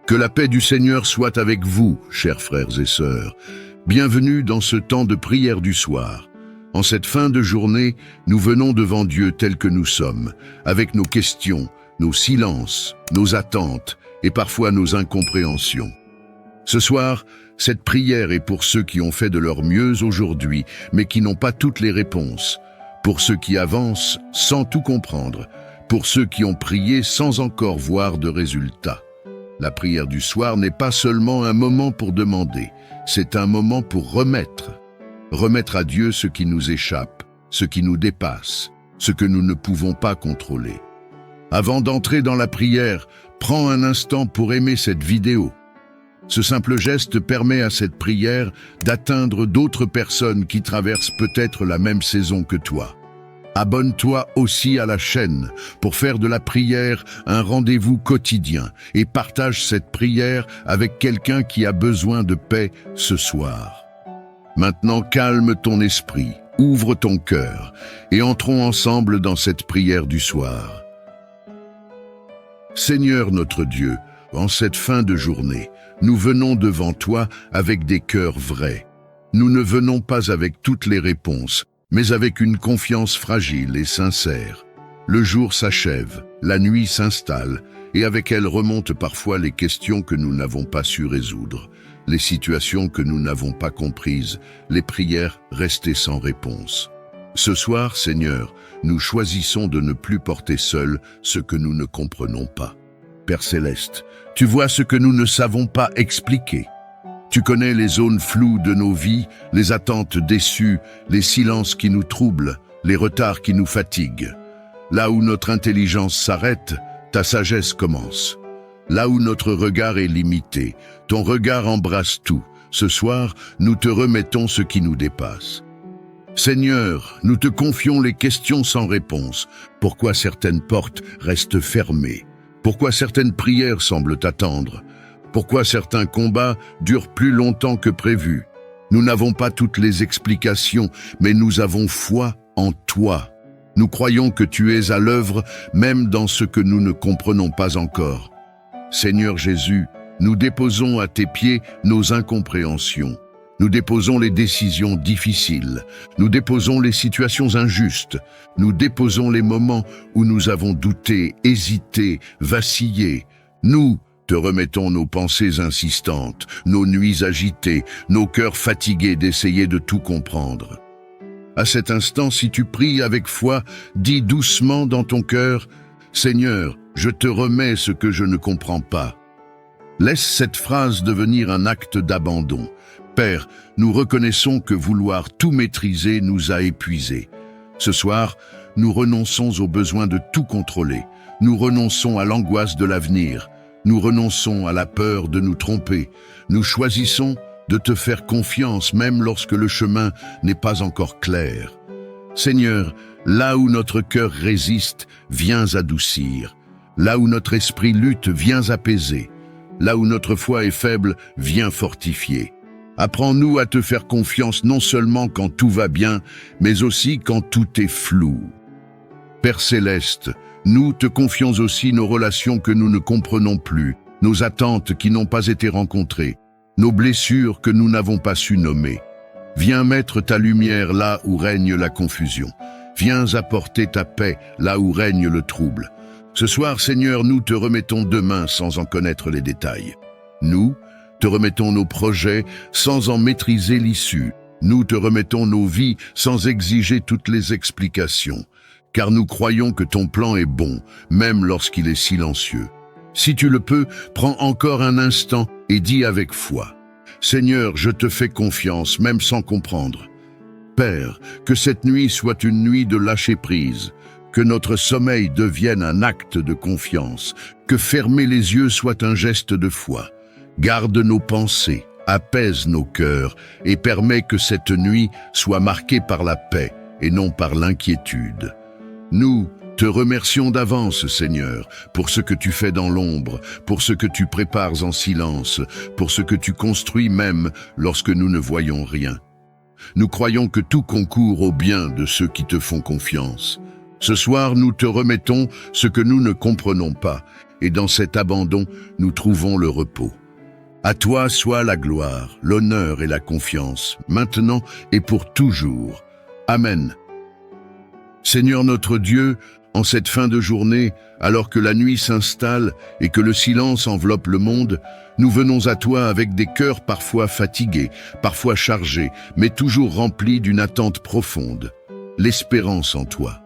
Que la paix du Seigneur soit avec vous, chers frères et sœurs. Bienvenue dans ce temps de prière du soir. En cette fin de journée, nous venons devant Dieu tel que nous sommes, avec nos questions, nos silences, nos attentes et parfois nos incompréhensions. Ce soir, cette prière est pour ceux qui ont fait de leur mieux aujourd'hui, mais qui n'ont pas toutes les réponses, pour ceux qui avancent sans tout comprendre, pour ceux qui ont prié sans encore voir de résultats. La prière du soir n'est pas seulement un moment pour demander, c'est un moment pour remettre à Dieu ce qui nous échappe, ce qui nous dépasse, ce que nous ne pouvons pas contrôler. Avant d'entrer dans la prière, prends un instant pour aimer cette vidéo. Ce simple geste permet à cette prière d'atteindre d'autres personnes qui traversent peut-être la même saison que toi. Abonne-toi aussi à la chaîne pour faire de la prière un rendez-vous quotidien et partage cette prière avec quelqu'un qui a besoin de paix ce soir. Maintenant, calme ton esprit, ouvre ton cœur et entrons ensemble dans cette prière du soir. Seigneur notre Dieu, en cette fin de journée, nous venons devant toi avec des cœurs vrais. Nous ne venons pas avec toutes les réponses, mais avec une confiance fragile et sincère. Le jour s'achève, la nuit s'installe, et avec elle remontent parfois les questions que nous n'avons pas su résoudre, les situations que nous n'avons pas comprises, les prières restées sans réponse. Ce soir, Seigneur, nous choisissons de ne plus porter seuls ce que nous ne comprenons pas. Père Céleste, tu vois ce que nous ne savons pas expliquer. Tu connais les zones floues de nos vies, les attentes déçues, les silences qui nous troublent, les retards qui nous fatiguent. Là où notre intelligence s'arrête, ta sagesse commence. Là où notre regard est limité, ton regard embrasse tout. Ce soir, nous te remettons ce qui nous dépasse. Seigneur, nous te confions les questions sans réponse. Pourquoi certaines portes restent fermées? Pourquoi certaines prières semblent attendre? Pourquoi certains combats durent plus longtemps que prévu? Nous n'avons pas toutes les explications, mais nous avons foi en toi. Nous croyons que tu es à l'œuvre, même dans ce que nous ne comprenons pas encore. Seigneur Jésus, nous déposons à tes pieds nos incompréhensions. Nous déposons les décisions difficiles. Nous déposons les situations injustes. Nous déposons les moments où nous avons douté, hésité, vacillé. Nous te remettons nos pensées insistantes, nos nuits agitées, nos cœurs fatigués d'essayer de tout comprendre. À cet instant, si tu pries avec foi, dis doucement dans ton cœur, « Seigneur, je te remets ce que je ne comprends pas. » Laisse cette phrase devenir un acte d'abandon. Père, nous reconnaissons que vouloir tout maîtriser nous a épuisés. Ce soir, nous renonçons au besoin de tout contrôler. Nous renonçons à l'angoisse de l'avenir. Nous renonçons à la peur de nous tromper. Nous choisissons de te faire confiance même lorsque le chemin n'est pas encore clair. Seigneur, là où notre cœur résiste, viens adoucir. Là où notre esprit lutte, viens apaiser. Là où notre foi est faible, viens fortifier. Apprends-nous à te faire confiance non seulement quand tout va bien, mais aussi quand tout est flou. Père Céleste, nous te confions aussi nos relations que nous ne comprenons plus, nos attentes qui n'ont pas été rencontrées, nos blessures que nous n'avons pas su nommer. Viens mettre ta lumière là où règne la confusion. Viens apporter ta paix là où règne le trouble. Ce soir, Seigneur, nous te remettons demain sans en connaître les détails. Nous te remettons nos projets sans en maîtriser l'issue. Nous te remettons nos vies sans exiger toutes les explications. Car nous croyons que ton plan est bon, même lorsqu'il est silencieux. Si tu le peux, prends encore un instant et dis avec foi. Seigneur, je te fais confiance, même sans comprendre. Père, que cette nuit soit une nuit de lâcher-prise, que notre sommeil devienne un acte de confiance, que fermer les yeux soit un geste de foi. Garde nos pensées, apaise nos cœurs et permets que cette nuit soit marquée par la paix et non par l'inquiétude. Nous te remercions d'avance, Seigneur, pour ce que tu fais dans l'ombre, pour ce que tu prépares en silence, pour ce que tu construis même lorsque nous ne voyons rien. Nous croyons que tout concourt au bien de ceux qui te font confiance. Ce soir, nous te remettons ce que nous ne comprenons pas, et dans cet abandon, nous trouvons le repos. À toi soit la gloire, l'honneur et la confiance, maintenant et pour toujours. Amen. Seigneur notre Dieu, en cette fin de journée, alors que la nuit s'installe et que le silence enveloppe le monde, nous venons à toi avec des cœurs parfois fatigués, parfois chargés, mais toujours remplis d'une attente profonde, l'espérance en toi.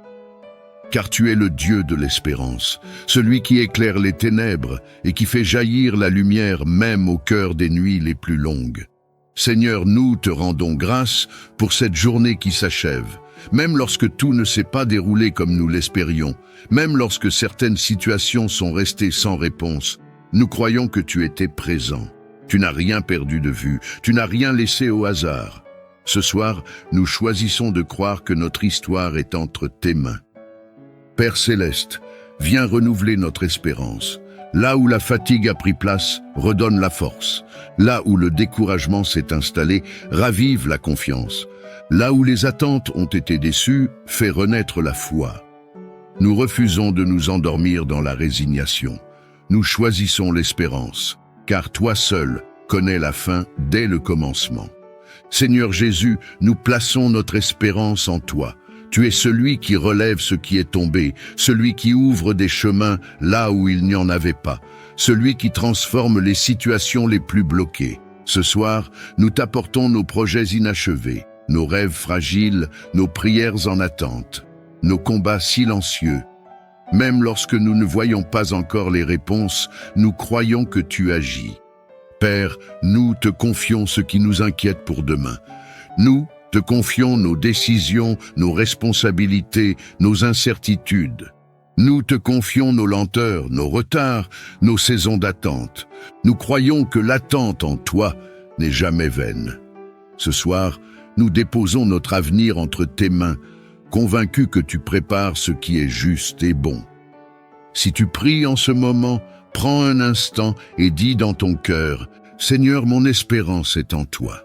Car tu es le Dieu de l'espérance, celui qui éclaire les ténèbres et qui fait jaillir la lumière même au cœur des nuits les plus longues. Seigneur, nous te rendons grâce pour cette journée qui s'achève, même lorsque tout ne s'est pas déroulé comme nous l'espérions, même lorsque certaines situations sont restées sans réponse. Nous croyons que tu étais présent. Tu n'as rien perdu de vue, tu n'as rien laissé au hasard. Ce soir, nous choisissons de croire que notre histoire est entre tes mains. Père céleste, viens renouveler notre espérance. Là où la fatigue a pris place, redonne la force. Là où le découragement s'est installé, ravive la confiance. Là où les attentes ont été déçues, fais renaître la foi. Nous refusons de nous endormir dans la résignation. Nous choisissons l'espérance, car toi seul connais la fin dès le commencement. Seigneur Jésus, nous plaçons notre espérance en toi. Tu es celui qui relève ce qui est tombé, celui qui ouvre des chemins là où il n'y en avait pas, celui qui transforme les situations les plus bloquées. Ce soir, nous t'apportons nos projets inachevés, nos rêves fragiles, nos prières en attente, nos combats silencieux. Même lorsque nous ne voyons pas encore les réponses, nous croyons que tu agis. Père, nous te confions ce qui nous inquiète pour demain. Nous te confions nos décisions, nos responsabilités, nos incertitudes. Nous te confions nos lenteurs, nos retards, nos saisons d'attente. Nous croyons que l'attente en toi n'est jamais vaine. Ce soir, nous déposons notre avenir entre tes mains, convaincus que tu prépares ce qui est juste et bon. Si tu pries en ce moment, prends un instant et dis dans ton cœur, « Seigneur, mon espérance est en toi ».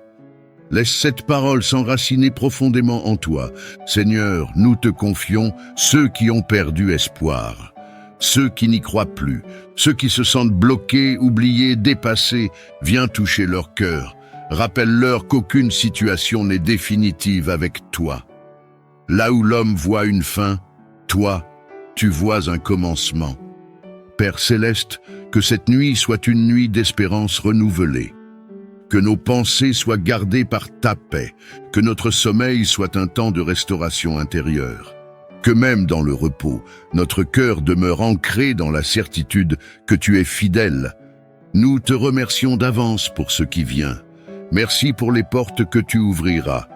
Laisse cette parole s'enraciner profondément en toi. Seigneur, nous te confions ceux qui ont perdu espoir, ceux qui n'y croient plus, ceux qui se sentent bloqués, oubliés, dépassés. Viens toucher leur cœur. Rappelle-leur qu'aucune situation n'est définitive avec toi. Là où l'homme voit une fin, toi, tu vois un commencement. Père céleste, que cette nuit soit une nuit d'espérance renouvelée. Que nos pensées soient gardées par ta paix, que notre sommeil soit un temps de restauration intérieure. Que même dans le repos, notre cœur demeure ancré dans la certitude que tu es fidèle. Nous te remercions d'avance pour ce qui vient. Merci pour les portes que tu ouvriras.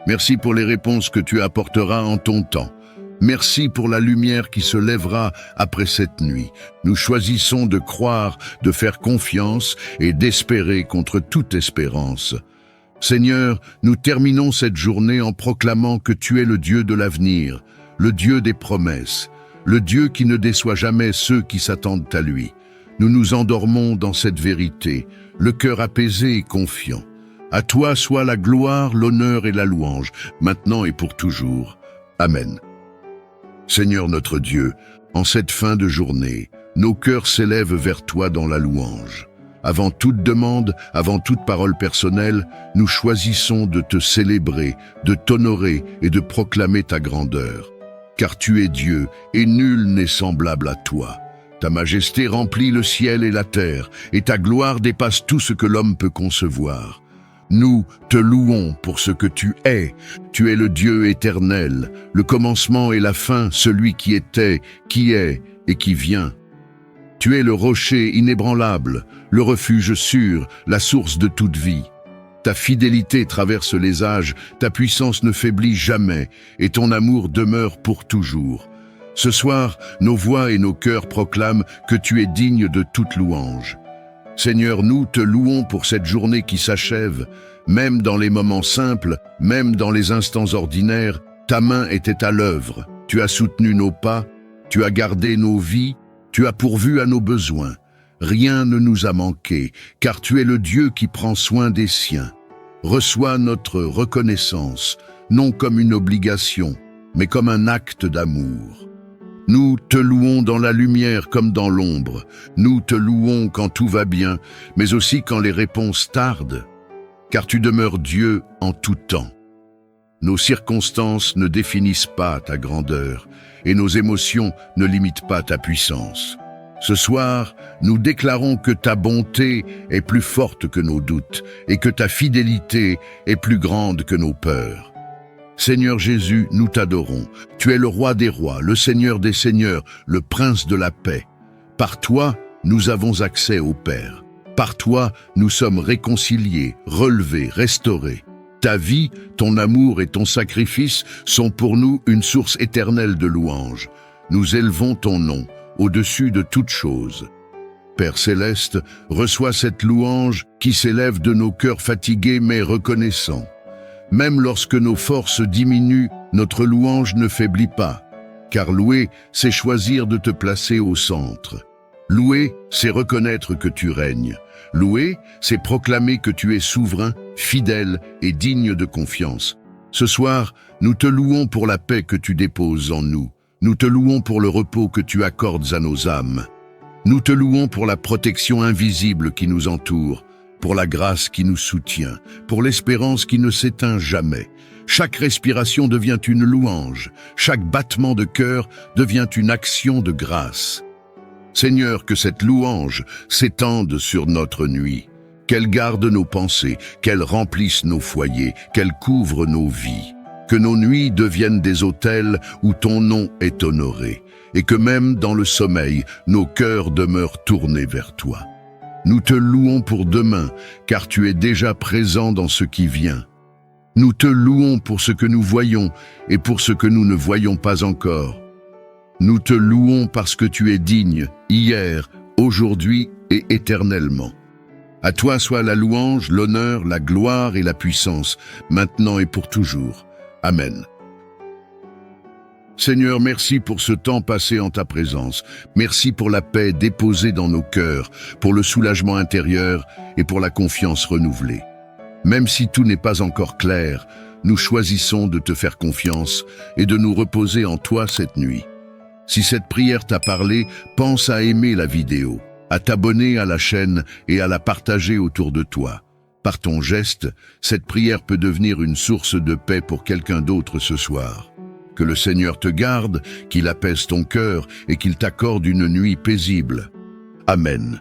Merci pour les réponses que tu apporteras en ton temps. Merci pour la lumière qui se lèvera après cette nuit. Nous choisissons de croire, de faire confiance et d'espérer contre toute espérance. Seigneur, nous terminons cette journée en proclamant que tu es le Dieu de l'avenir, le Dieu des promesses, le Dieu qui ne déçoit jamais ceux qui s'attendent à lui. Nous nous endormons dans cette vérité, le cœur apaisé et confiant. À toi soit la gloire, l'honneur et la louange, maintenant et pour toujours. Amen. Seigneur notre Dieu, en cette fin de journée, nos cœurs s'élèvent vers toi dans la louange. Avant toute demande, avant toute parole personnelle, nous choisissons de te célébrer, de t'honorer et de proclamer ta grandeur. Car tu es Dieu et nul n'est semblable à toi. Ta majesté remplit le ciel et la terre, et ta gloire dépasse tout ce que l'homme peut concevoir. Nous te louons pour ce que tu es. Tu es le Dieu éternel, le commencement et la fin, celui qui était, qui est et qui vient. Tu es le rocher inébranlable, le refuge sûr, la source de toute vie. Ta fidélité traverse les âges, ta puissance ne faiblit jamais, et ton amour demeure pour toujours. Ce soir, nos voix et nos cœurs proclament que tu es digne de toute louange. Seigneur, nous te louons pour cette journée qui s'achève. Même dans les moments simples, même dans les instants ordinaires, ta main était à l'œuvre. Tu as soutenu nos pas, tu as gardé nos vies, tu as pourvu à nos besoins. Rien ne nous a manqué, car tu es le Dieu qui prend soin des siens. Reçois notre reconnaissance, non comme une obligation, mais comme un acte d'amour. Nous te louons dans la lumière comme dans l'ombre. Nous te louons quand tout va bien, mais aussi quand les réponses tardent, car tu demeures Dieu en tout temps. Nos circonstances ne définissent pas ta grandeur, et nos émotions ne limitent pas ta puissance. Ce soir, nous déclarons que ta bonté est plus forte que nos doutes, et que ta fidélité est plus grande que nos peurs. Seigneur Jésus, nous t'adorons. Tu es le roi des rois, le Seigneur des seigneurs, le prince de la paix. Par toi, nous avons accès au Père. Par toi, nous sommes réconciliés, relevés, restaurés. Ta vie, ton amour et ton sacrifice sont pour nous une source éternelle de louanges. Nous élevons ton nom au-dessus de toute chose. Père céleste, reçois cette louange qui s'élève de nos cœurs fatigués mais reconnaissants. Même lorsque nos forces diminuent, notre louange ne faiblit pas, car louer, c'est choisir de te placer au centre. Louer, c'est reconnaître que tu règnes. Louer, c'est proclamer que tu es souverain, fidèle et digne de confiance. Ce soir, nous te louons pour la paix que tu déposes en nous. Nous te louons pour le repos que tu accordes à nos âmes. Nous te louons pour la protection invisible qui nous entoure, pour la grâce qui nous soutient, pour l'espérance qui ne s'éteint jamais. Chaque respiration devient une louange, chaque battement de cœur devient une action de grâce. Seigneur, que cette louange s'étende sur notre nuit, qu'elle garde nos pensées, qu'elle remplisse nos foyers, qu'elle couvre nos vies, que nos nuits deviennent des autels où ton nom est honoré, et que même dans le sommeil, nos cœurs demeurent tournés vers toi. Nous te louons pour demain, car tu es déjà présent dans ce qui vient. Nous te louons pour ce que nous voyons et pour ce que nous ne voyons pas encore. Nous te louons parce que tu es digne, hier, aujourd'hui et éternellement. À toi soit la louange, l'honneur, la gloire et la puissance, maintenant et pour toujours. Amen. Seigneur, merci pour ce temps passé en ta présence. Merci pour la paix déposée dans nos cœurs, pour le soulagement intérieur et pour la confiance renouvelée. Même si tout n'est pas encore clair, nous choisissons de te faire confiance et de nous reposer en toi cette nuit. Si cette prière t'a parlé, pense à aimer la vidéo, à t'abonner à la chaîne et à la partager autour de toi. Par ton geste, cette prière peut devenir une source de paix pour quelqu'un d'autre ce soir. Que le Seigneur te garde, qu'il apaise ton cœur et qu'il t'accorde une nuit paisible. Amen.